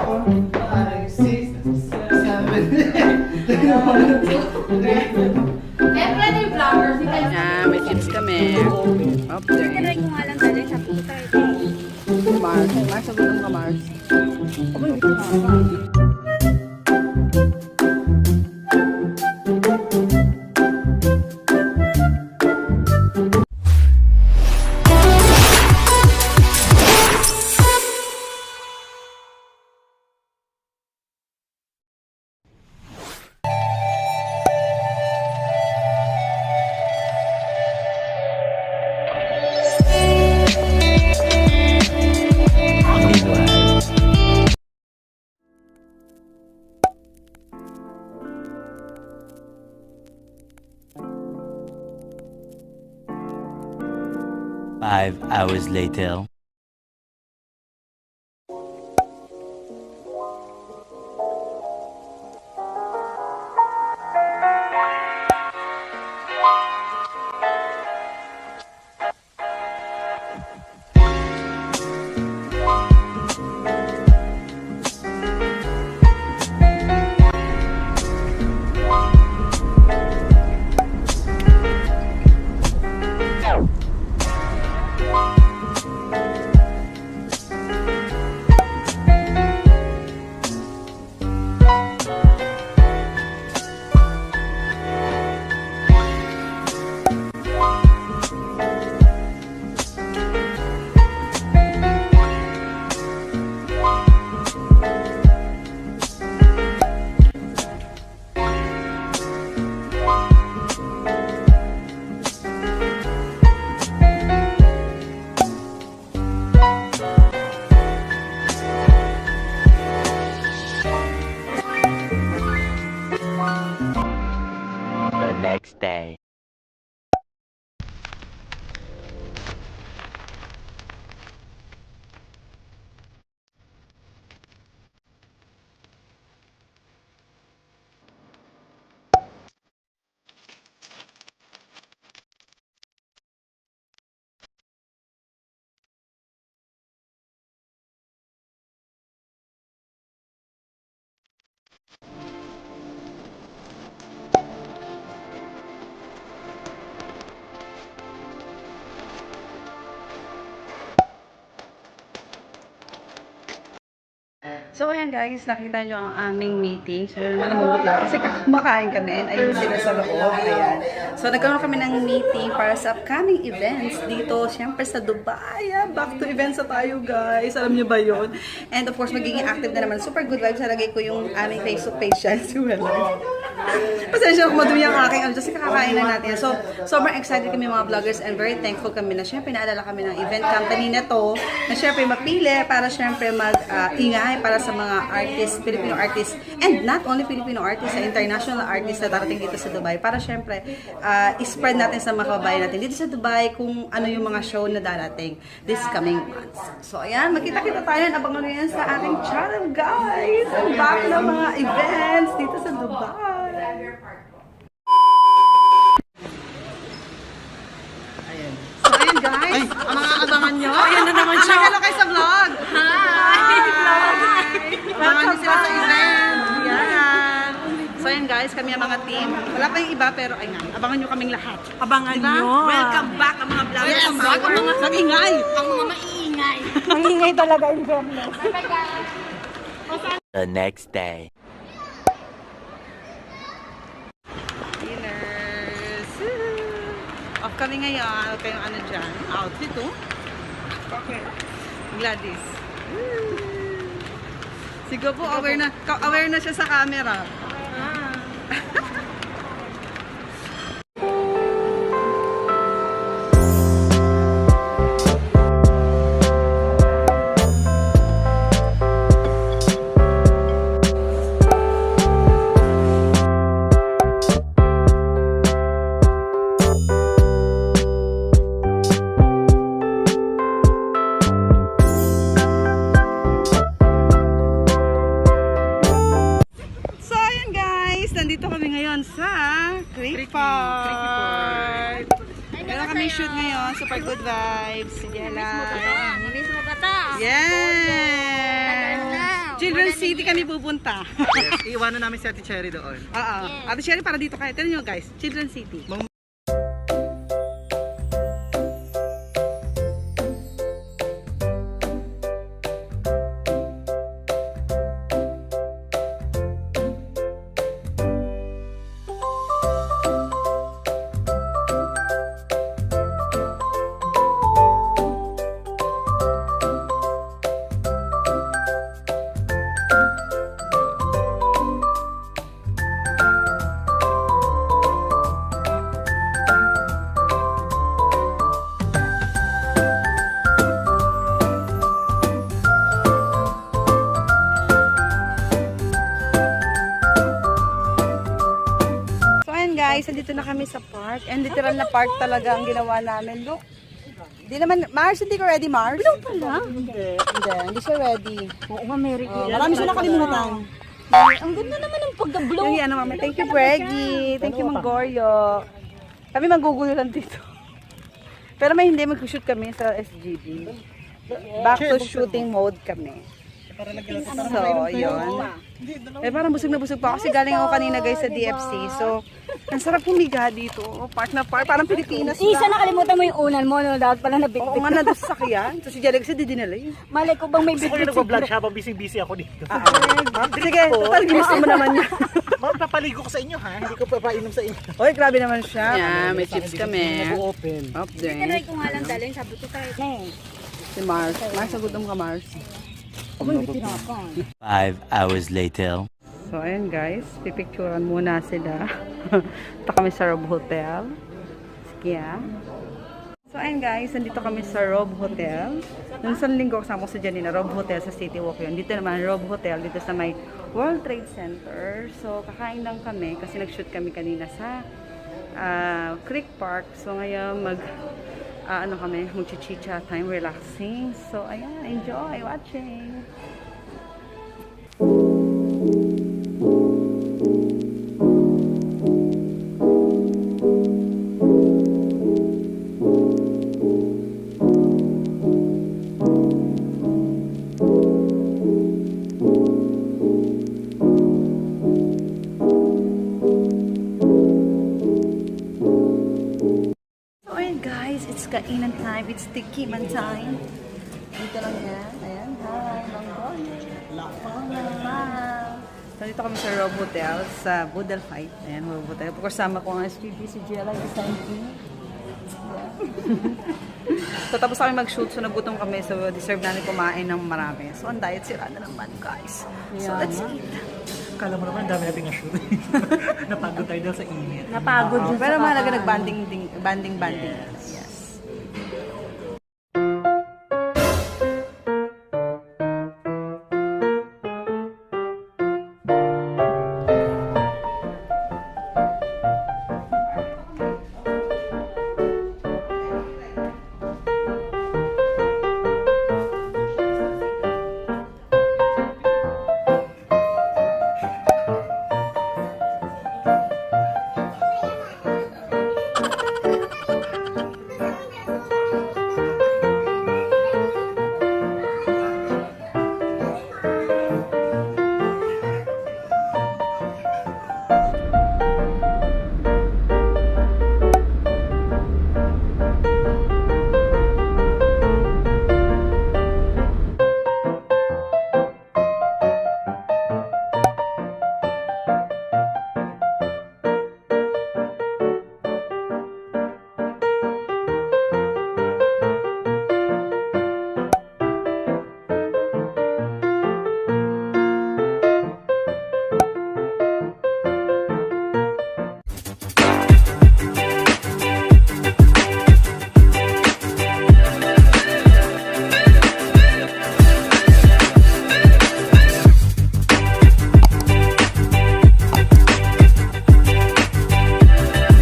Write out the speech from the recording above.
5, 6, 7. Yan, may chips kami. Up there. Tinry ko nga lang dali sa puta ito. Mars. Mars, sagutom ka, Mars. Aba, yung ito. Five hours later. The next day. So, ayan guys, nakita nyo ang aming meeting. So, namumot lang kasi kumakain kami and ayun sila sa loob. Ayan. So, nagkaroon kami ng meeting para sa upcoming events dito, syempre sa Dubai. Back to events na tayo guys. Alam nyo ba yun? And of course, magiging active na naman. Super good vibes. Nalagay ko yung aming face-to-face siya. Si Wella. Pasensya kung madumi ang aking ano. Kasi kakakain na natin. So, sobrang excited kami mga vloggers and very thankful kami na syempre naalala kami ng event company na to na syempre mapili para syempre mag-ingay para sa mga artists, Filipino artists, and not only Filipino artists, sa international artists na darating dito sa Dubai para syempre i-spread natin sa mga kababayan natin dito sa Dubai kung ano yung mga show na darating this coming months. So ayan, magkita-kita tayo, abangan nyo yan sa ating channel guys! Ang back na mga events dito sa Dubai! Ayan. So ayan guys, ang mga abangan nyo. Ayan na naman siya. Hello kayo sa vlog! Hi! Vlog! Abangan nyo sila sa event. Yan. So ayan guys, kami ang mga team. Wala pa yung iba pero ay nga, abangan nyo kaming lahat. Abangan nyo. Welcome back ang mga vloggers. Welcome back ang mga mag-ingay. Ang mga maiingay. Maiingay talaga yung vlog. Bye guys. The next day. Dinners. Off kami ngayon. Huwag kayong ano dyan. Outfit oh. Okay. Gladys. Sige po, aware na siya sa camera. Nandito kami ngayon sa Creek Park. Meron kami shoot ngayon. Super good vibes. Sige lang. Namiss mo ba ito? Yes! Children's City kami pupunta. Yes, iwanan namin si Ate Cherry doon. Oo. Ate Sherry, para dito kayo. Tignan nyo guys, Children's City. Guys, andito na kami sa park. And literal na park talaga ang ginawa namin. Look. Hindi naman, Mars, hindi ka ready, Mars? Ano pala? Hindi siya ready. Oo nga, Mary. Marami siya nakalimutan. Ang ganda naman ng pagka-blow. Yung ano, mama. Thank you, Breggy. Thank you, Manggorio. Kami manggugulo lang dito. Pero may hindi, mag-shoot kami sa SGB. Back to shooting mode kami. So, yun. Eh, parang busog na busog pa ako kasi galing ako kanina guys sa DFC. So, ang sarap humiga dito. Park na park. Parang Pilipinas Isa na. nakalimutan mo yung unan mo, no? Dapat pala Oo nabitbit. nga, nandun sa sakyan. So, si Jelly kasi di dinala yun. Malay ko bang may Gusto ko bitbit yung sa nag-vlog siya habang busy-busy ako dito. Sige, total ginusto mo naman yan. Ma'am, papaligo ko sa inyo ha. Hindi ko papainom sa inyo. Oy, grabe naman siya. Yeah, may chips kami. Nag-open. Up there. Tinry ko nga lang dalhin, sabi ko tayo. Si Mars. Mars, nagutom ka, Mars. Ako hindi tinapang. 5 hours later. So, ayun guys. Pipicturean muna sila. Ito kami sa Rob Hotel. Sige ah. So, ayun guys. Nandito kami sa Rob Hotel. Nung isang linggo kasama ko sa Janina, Rob Hotel sa City Walk yun. Dito naman, Rob Hotel. Dito sa may World Trade Center. So, kakain lang kami kasi nag-shoot kami kanina sa Creek Park. So, ngayon ano kami, mag-chicha time, relaxing. So, ayan, enjoy watching. It's kainan time. It's tikiman time. Dito lang yan. Ayan. Hi, Manggolia. So, dito kami sa Rob Hotel sa Budal Fight. Ayan, Rob Hotel. Kasama ko ang SPP, si Jella, yung sign in. So, tapos kami mag-shoot. So, nagutom kami. So, deserve namin kumain ng marami. So, on diet sila na naman, guys. So, let's eat. Kala mo naman, dami nating na-shoot. Napagod tayo daw sa init. Napagod Pero mahalaga nag-banding.